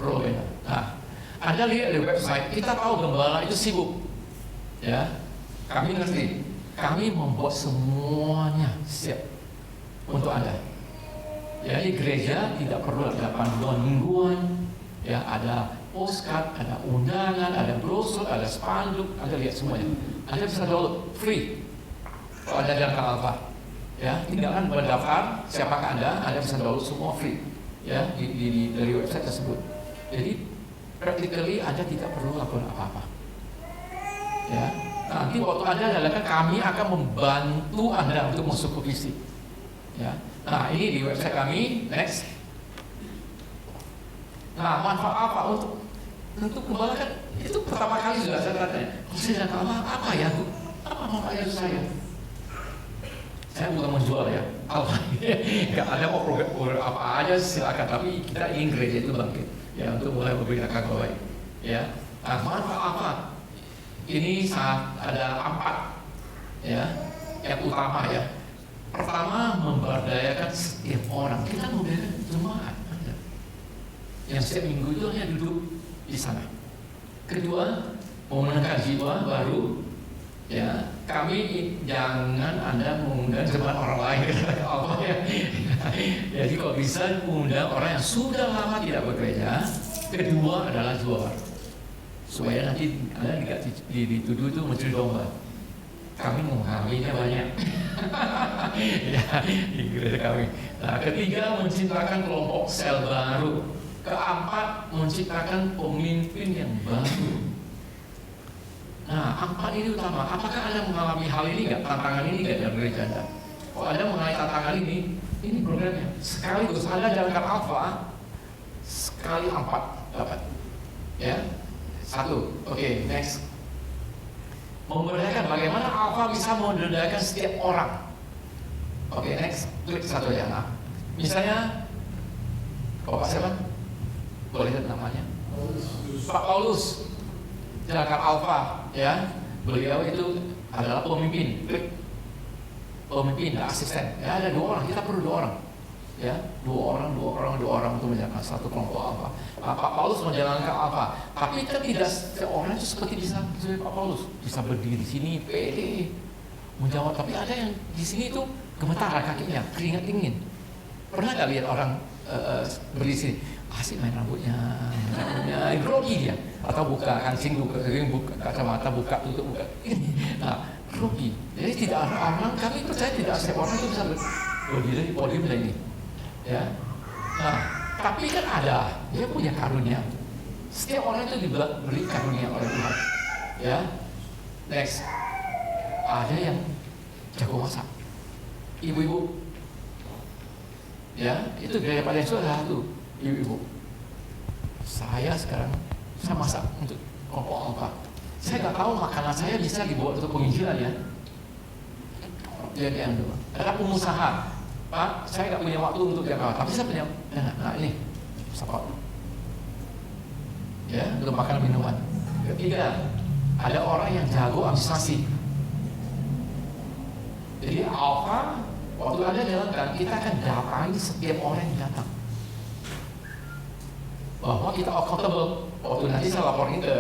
roll benar. Nah, Anda lihat di website, kita tahu gembala itu sibuk, ya, kami ngerti, kami membuat semuanya siap untuk Anda. Ya, di gereja tidak perlu ada panduan mingguan, ya ada postcard, ada undangan, ada brosur, ada spanduk, Anda lihat semuanya. Anda bisa download free. Kalau Anda jalankan Alfa, ya tinggalkan mendaftar siapakah Anda bisa download semua free, ya dari website tersebut. Jadi practically Anda tidak perlu lakukan apa-apa. Ya, nanti waktu Anda jalankan, kami akan membantu Anda untuk mensupervisi. Ya, nah ini di website kami. Next. Nah, manfaat apa untuk gembala kan? Itu pertama kali sudah saya tanya. Saya apa ya? Apa manfaatnya saya? Saya bukan menjual ya, nggak ada mau program apa aja silakan, tapi kita ingin gereja itu bangkit ya untuk mulai memberitakan kabar baik ya. Nah, manfaat apa? Ini ada 4 ya yang utama ya. Pertama, memberdayakan setiap orang. Kita memberdayakan jemaat yang setiap minggu itu hanya duduk di sana. Kedua, memenangkan jiwa baru. Ya, kami jangan Anda mengundang jemaat orang lain apa ya. Jadi kalau bisa mengundang orang yang sudah lama tidak bekerja. Kedua adalah jual, supaya nanti Anda tidak dituduh itu mencuri domba. Kami mengalaminya banyak. Ya, di gereja kami. Nah, ketiga, menciptakan kelompok sel baru. Keempat, menciptakan pemimpin yang baru. Nah, 4 ini utama. Apakah Anda mengalami hal ini nggak? Tantangan ini nggak dalam gereja Anda? Kalau Anda mengalami tantangan ini programnya. Sekaligus Anda jalankan Alpha, sekali 4 dapat. Ya, 1. Oke, next. Memberdayakan. Bagaimana Alpha bisa memberdayakan setiap orang? Oke, next. Klik 1 ya. Nah, misalnya Bapak siapa? Boleh lihat namanya? Pak Paulus. Jalankan Alpha, ya. Beliau itu adalah pemimpin. Klik. Pemimpin, asisten. Ya, ada 2 orang. Kita perlu 2 orang. Ya, 2 orang untuk menjalankan satu kelompok Alpha. Pak Paulus menjalankan Alpha. Tapi kan tidak setiap orang itu seperti Pak Paulus. Bisa berdiri di sini, pede, menjawab. Tapi ada yang di sini itu gemetar kakinya, keringat dingin. Pernah nggak lihat orang berdiri di sini? Asik main rambutnya, grogi dia, atau buka kancing, buka kacamata, buka tutup, buka ini. Nah, grogi. Jadi tidak ada orang, kami percaya tidak setiap orang itu bisa berdiri di podium ini, ya. Nah, tapi kan ada, dia punya karunia. Setiap orang itu diberi karunia oleh Tuhan, ya. Next, ada yang jago masak, ibu-ibu, ya, itu gaya pada yang sudah satu. Ibu-ibu, saya sekarang masak untuk kelompok Alpha. Saya nggak tahu makanan saya bisa dibuat untuk penginjilan ya. Jadi yang dua, ada pengusaha. Pak, saya nggak punya waktu untuk Jakarta, tapi saya punya. Nah ini, support. Ya, untuk makan minuman. Ketiga, ada orang yang jago administrasi. Jadi Alpha, waktu Anda jalankan, kita akan datangi setiap orang yang datang. Bahwa kita accountable. Waktu nanti saya laporin ke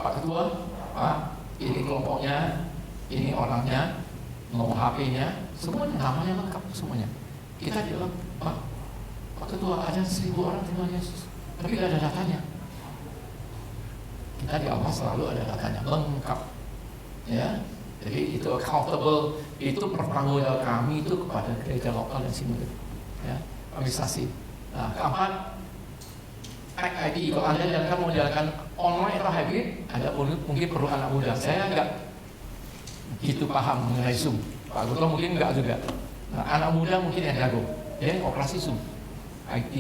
Pak Ketua, Pak, ini kelompoknya, ini orangnya, nomor HP-nya, semuanya namanya lengkap semuanya. Kita bilang, Pak Ketua, ada 1000 orang terima Yesus, tapi tidak ada datanya. Kita di awal selalu ada datanya, lengkap. Ya, jadi itu accountable, itu pertanggungjawaban kami itu kepada gereja lokal dan sini. Ya, administrasi. Nah, keempat, IT. Kalau Anda mau jalankan online atau hybrid, Anda mungkin perlu anak muda. Saya nggak gitu paham mengenai Zoom. Pak Ketua mungkin nggak juga. Nah, anak muda mungkin yang jago. Ya, operasi Zoom, IT,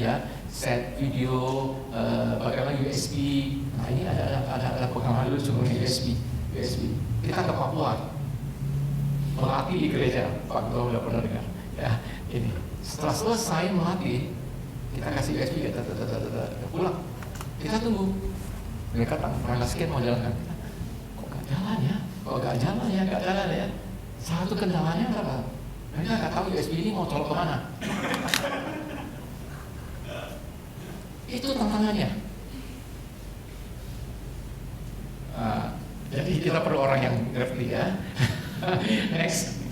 ya, set video, bagaimana USB. Nah, ini ada pengalaman dulu sebelum USB. Kita ke Papua melatih di gereja. Pak Ketua udah pernah dengar. Ya, ini. Setelah selesai melatih, kita kasih USB, pulang. Kita tunggu. Mereka tanggal sekian mau jalankan. Kok nggak jalan ya? Nggak jalan ya. Satu kendalanya apa? Mereka nggak tahu USB ini mau colok kemana. Itu tantangannya. Jadi kita perlu orang yang ngerti ya. Next,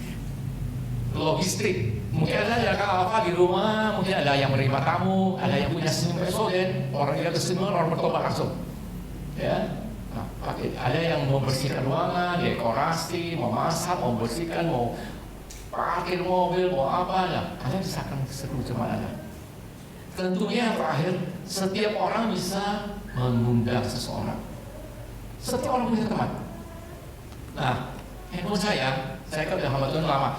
logistik. Mungkin ada yang Alpha di rumah, mungkin ada yang menerima tamu, ada yang punya sistem esoden, orang yang kesemua orang bertobat langsung. Ya, nah, ada yang mau bersihkan ruangan, dekorasi, mau masak, mau bersihkan, mau parkir mobil, mau apa, nah, ada misalkan seru cuma ada. Tentunya yang terakhir, setiap orang bisa mengundang seseorang. Setiap orang punya teman. Nah, handphone saya kan udah hamba Tuhan lama,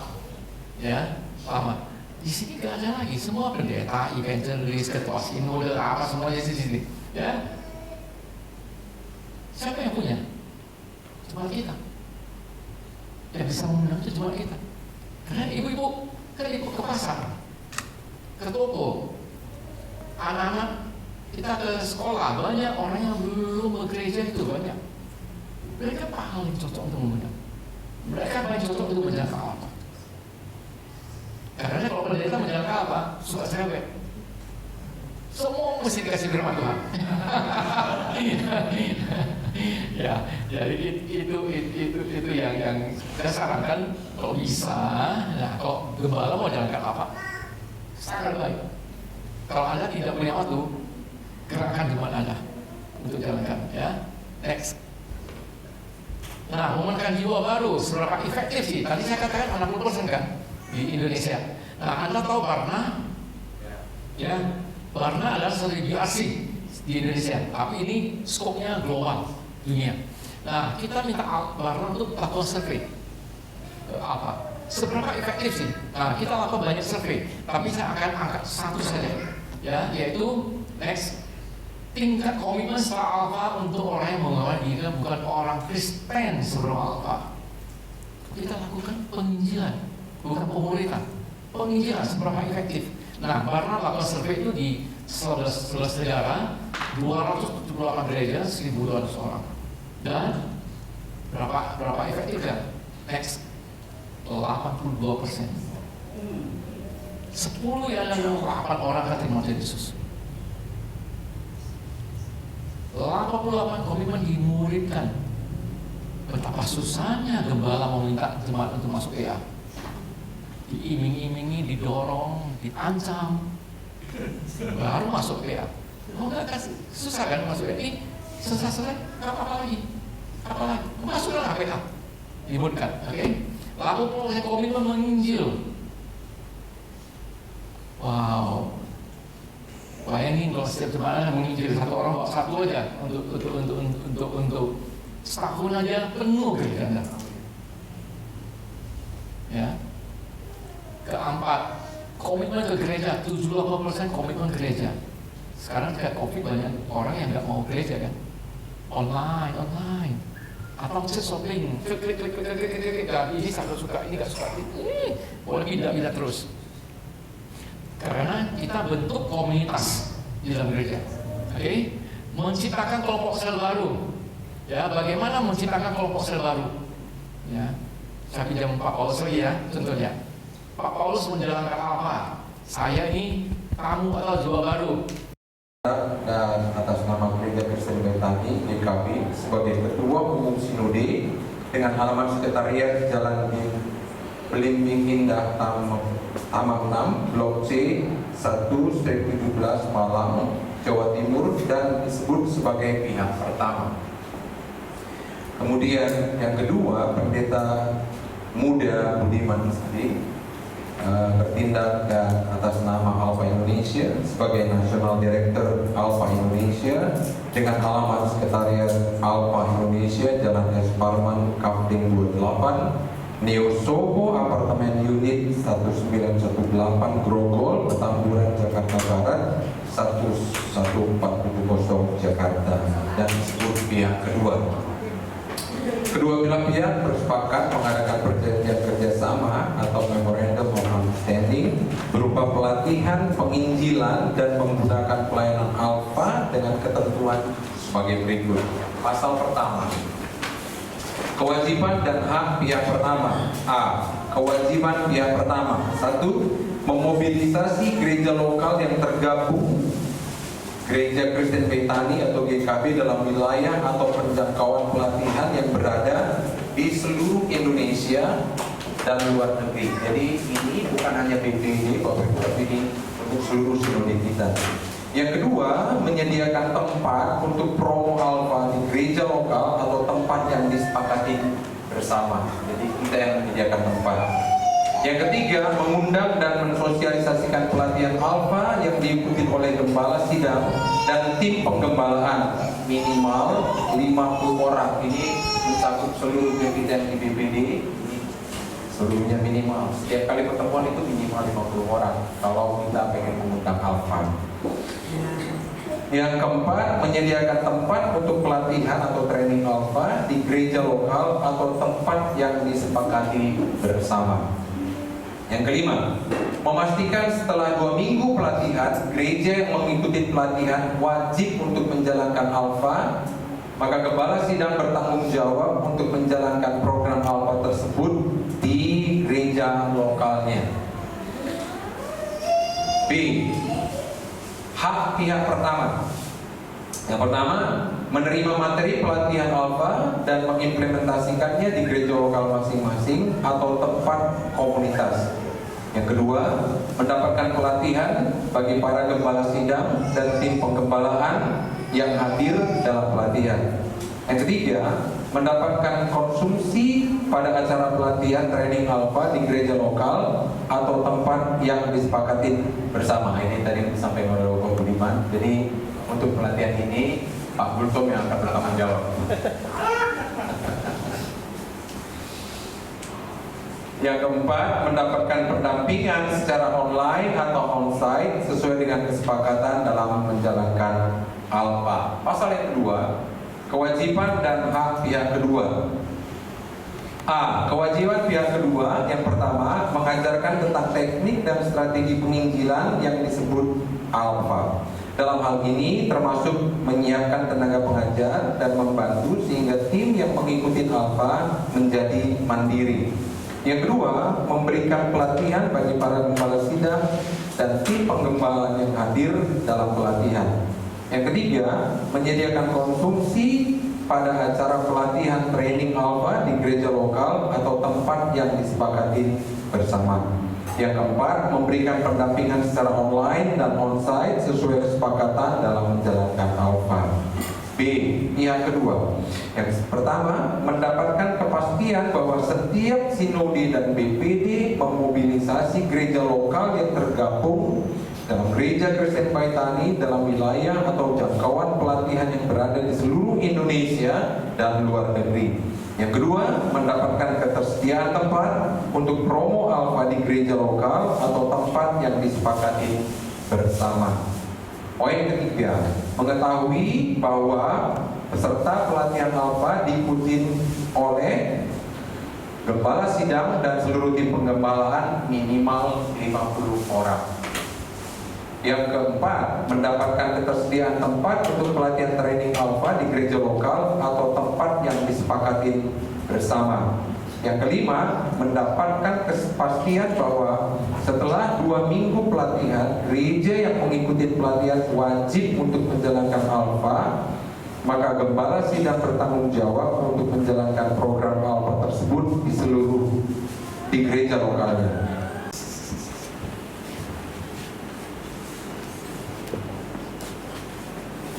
ya, lama. Di sini gak ada lagi, semua pendeta, evangelis, ketua sinode, apa semuanya di sini, ya. Siapa yang punya? Cuma kita. Yang bisa mengundang itu cuma kita. Karena ibu-ibu ke pasar, ke toko, anak-anak kita ke sekolah, banyak orang yang belum ke gereja itu banyak. Mereka paling cocok untuk mengundang. Mereka paling cocok untuk menjangkau apa? Karena kalau pendeta menjangkau apa? Suka cewek. Semua mesti dikasih firman Tuhan. Ya, jadi itu yang saya sarankan kalau bisa. Nah, kalau gembala mau jalankan apa? Sangat baik. Kalau Anda tidak punya waktu, gerakkan jemaat Anda untuk jalankan. Ya, next. Nah, memenangkan jiwa baru, seberapa efektif sih? Tadi saya katakan 60% kan di Indonesia. Nah, Anda tahu Barna? Ya, Barna adalah strategi BRC di Indonesia, tapi ini skopnya global, dunia. Nah, kita minta Barna untuk lakukan survei. Apa? Seberapa efektif sih? Nah, kita lakukan banyak survei, tapi saya akan angkat satu saja, ya, yaitu next. Tingkat komitmen setelah Alpha untuk orang yang mengawan diri bukan orang Kristen sebelum Alpha. Kita lakukan penginjilan, bukan pemuritan. Penginjilan seberapa efektif. Nah, Barna lakukan survei itu di 11 negara, 278 gereja, 1.200 orang. Dan berapa efektifnya? Next, 82%. 10 yang 8 orang akan terima Yesus. 88 komitmen dimuridkan. Betapa susahnya gembala meminta jemaat untuk masuk EA. Diiming-imingi, didorong, diancam, baru masuk EA. Oh enggak kasih, susah kan masuk EA? Ini selesai, apa lagi? Masuklah EA. Dimudkan, oke? Lalu proses komitmen menginjil. Wow. Bayangin kalau setiap jemaat menginjil satu orang, bawa satu aja untuk setahun aja penuh gereja Anda. Ya. Keempat, komitmen ke gereja, 78% komitmen gereja. Sekarang kayak COVID banyak orang yang nggak mau gereja kan, online, atau bisa shopping, klik, ini sangat suka, ini nggak suka, boleh pindah terus. Karena kita bentuk komunitas di dalam gereja, oke? Menciptakan kelompok sel baru, ya. Bagaimana menciptakan kelompok sel baru? Ya, saya pinjam Pak Paulus lagi ya, contohnya. Pak Paulus menjalankan apa? Saya ini tamu atau jiwa baru.
Dan atas nama Gereja Kristen Betani GKB sebagai Ketua Umum Sinode dengan halaman sekretariat Jalan Belimbing Indah Taman 6 Blok C 1/17 Malang, Jawa Timur dan disebut sebagai pihak pertama. Kemudian yang kedua, Pendeta Muda Budiman Sadi bertindak dan atas nama Alpha Indonesia sebagai National Director Alpha Indonesia dengan halaman sekretariat Alpha Indonesia Jalan S. Parman Kapling 28 Neo Soho Apartemen Unit 1918 Grogol, Petamburan, Jakarta Barat 11470 Jakarta dan disebut pihak kedua. Kedua belah pihak bersepakat mengadakan perjanjian kerjasama atau Memorandum of Understanding berupa pelatihan, penginjilan dan menggunakan pelayanan Alpha dengan ketentuan sebagai berikut. Pasal pertama, kewajiban dan hak pihak pertama. A. Kewajiban pihak pertama. 1. Memobilisasi gereja lokal yang tergabung Gereja Kristen Betani atau GKB dalam wilayah atau penjangkauan pelatihan yang berada di seluruh Indonesia dan luar negeri. Jadi ini bukan hanya BPD, tapi ini untuk seluruh sinode kita. Yang kedua, menyediakan tempat untuk promo Alpha di gereja lokal atau tempat yang disepakati bersama. Jadi kita yang menyediakan tempat. Yang ketiga, mengundang dan mensosialisasikan pelatihan Alfa yang diikuti oleh gembala sidang dan tim penggembalaan minimal 50 orang. Ini mencakup seluruh kita yang di BPD. Ini seluruhnya minimal. Setiap kali pertemuan itu minimal 50 orang kalau kita pengen mengundang Alfa. Yang keempat, menyediakan tempat untuk pelatihan atau training Alfa di gereja lokal atau tempat yang disepakati bersama. Yang kelima, memastikan setelah 2 minggu pelatihan, gereja yang mengikuti pelatihan wajib untuk menjalankan Alfa, maka gembala sidang bertanggung jawab untuk menjalankan program Alfa tersebut di gereja lokalnya. B. Hak pihak pertama. Yang pertama, menerima materi pelatihan Alfa dan mengimplementasikannya di gereja lokal masing-masing atau tempat komunitas. Yang kedua, mendapatkan pelatihan bagi para gembala sidang dan tim penggembalaan yang hadir dalam pelatihan. Yang ketiga, mendapatkan konsumsi pada acara pelatihan training Alfa di gereja lokal atau tempat yang disepakati bersama. Ini tadi disampaikan oleh Bapak Budiman. Jadi untuk pelatihan ini Pak Bultom yang akan bertanggung jawab. Yang keempat, mendapatkan pendampingan secara online atau onsite sesuai dengan kesepakatan dalam menjalankan Alfa. Pasal yang kedua, kewajiban dan hak pihak kedua. A. Kewajiban pihak kedua. Yang pertama, mengajarkan tentang teknik dan strategi penginjilan yang disebut Alfa. Dalam hal ini termasuk menyiapkan tenaga pengajar dan membantu sehingga tim yang mengikuti Alfa menjadi mandiri. Yang kedua, memberikan pelatihan bagi para gembala sidang dan tim penggembalaan yang hadir dalam pelatihan. Yang ketiga, menyediakan konsumsi pada acara pelatihan training Alfa di gereja lokal atau tempat yang disepakati bersama. Yang keempat, memberikan pendampingan secara online dan onsite sesuai kesepakatan dalam menjalankan Alfa. B. Pihak kedua. Yang pertama, mendapatkan kepastian bahwa setiap sinode dan BPD memobilisasi gereja lokal yang tergabung dalam gereja Kristen Paitani dalam wilayah atau jangkauan pelatihan yang berada di seluruh Indonesia dan luar negeri. Yang kedua, mendapatkan ketersediaan tempat untuk promo Alfa di gereja lokal atau tempat yang disepakati bersama. Poin ketiga, mengetahui bahwa peserta pelatihan Alfa diikuti oleh gembala sidang dan seluruh tim penggembalaan minimal 50 orang. Yang keempat, mendapatkan ketersediaan tempat untuk pelatihan training Alfa di gereja lokal atau tempat yang disepakati bersama. Yang kelima, mendapatkan kepastian bahwa setelah 2 minggu pelatihan, gereja yang mengikuti pelatihan wajib untuk menjalankan Alfa, maka gembala sidang bertanggung jawab untuk menjalankan program Alfa tersebut di gereja lokalnya.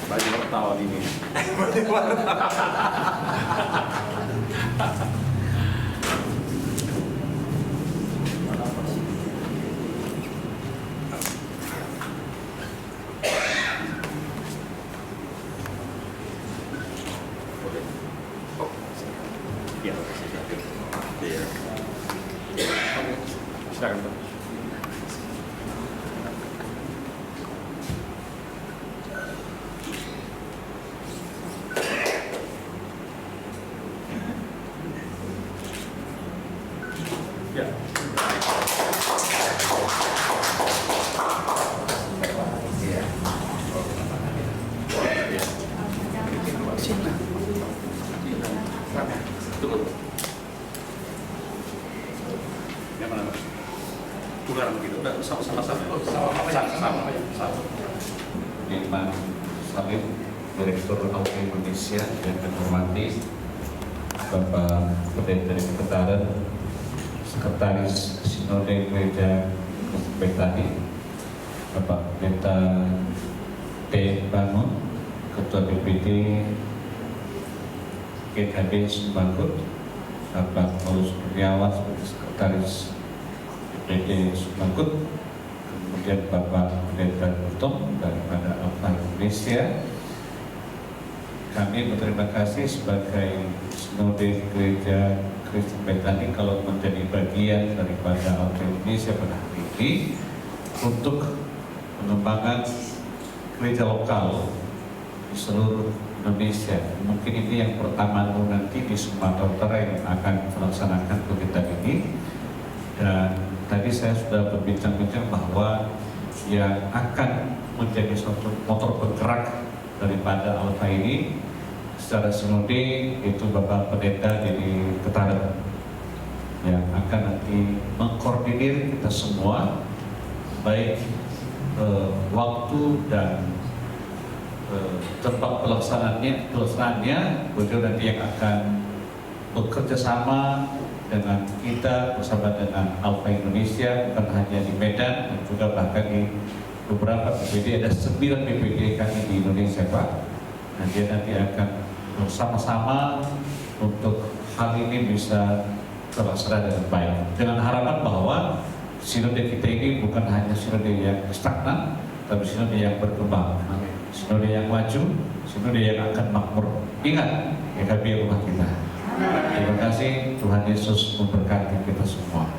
Bagi wartawan ini. Silakan, Pak. Ya. Tunggu. Yang mana, Pak? Bukan begitu. Udah sama-sama.
Irman Salim, Direktur Auto Indonesia, yang kami hormati Bapak Pendeta Sekretariat, Sekretaris Sinode Gereja Betani, Bapak Pendeta T. Bangun, Ketua BPD GKB Sembangkut, Bapak Paulus Kurniawan, Sekretaris PJ Sumangkut, kemudian Bapak Pendeta Gutong daripada Alfa Indonesia. Kami berterima kasih sebagai Sinode Gereja Kristen Betani kalau menjadi bagian daripada Alfa Indonesia pada hari ini untuk pengembangan gereja lokal di seluruh Indonesia. Mungkin ini yang pertama nanti di Sumatera Utara yang akan melaksanakan kegiatan ini. Dan tadi saya sudah berbincang-bincang bahwa yang akan menjadi suatu motor bergerak daripada Alfa ini secara sinode itu Bapak Pendeta jadi Ketaren yang akan nanti mengkoordinir kita semua baik waktu dan tempat pelaksanaannya, beliau nanti yang akan bekerja sama dengan kita bersama dengan Alfa Indonesia, bukan hanya di Medan dan juga bahkan di beberapa PPD, ada 9 PPD kami di Indonesia Pak. Nah, dia nanti akan bersama-sama untuk hal ini bisa terlaksana dengan baik. Dengan harapan bahwa sinode kita ini bukan hanya sinode yang stagnan, tapi sinode yang berkembang, sinode yang maju, sinode yang akan makmur. Ingat, GKB rumah kita. Terima kasih, Tuhan Yesus memberkati kita semua.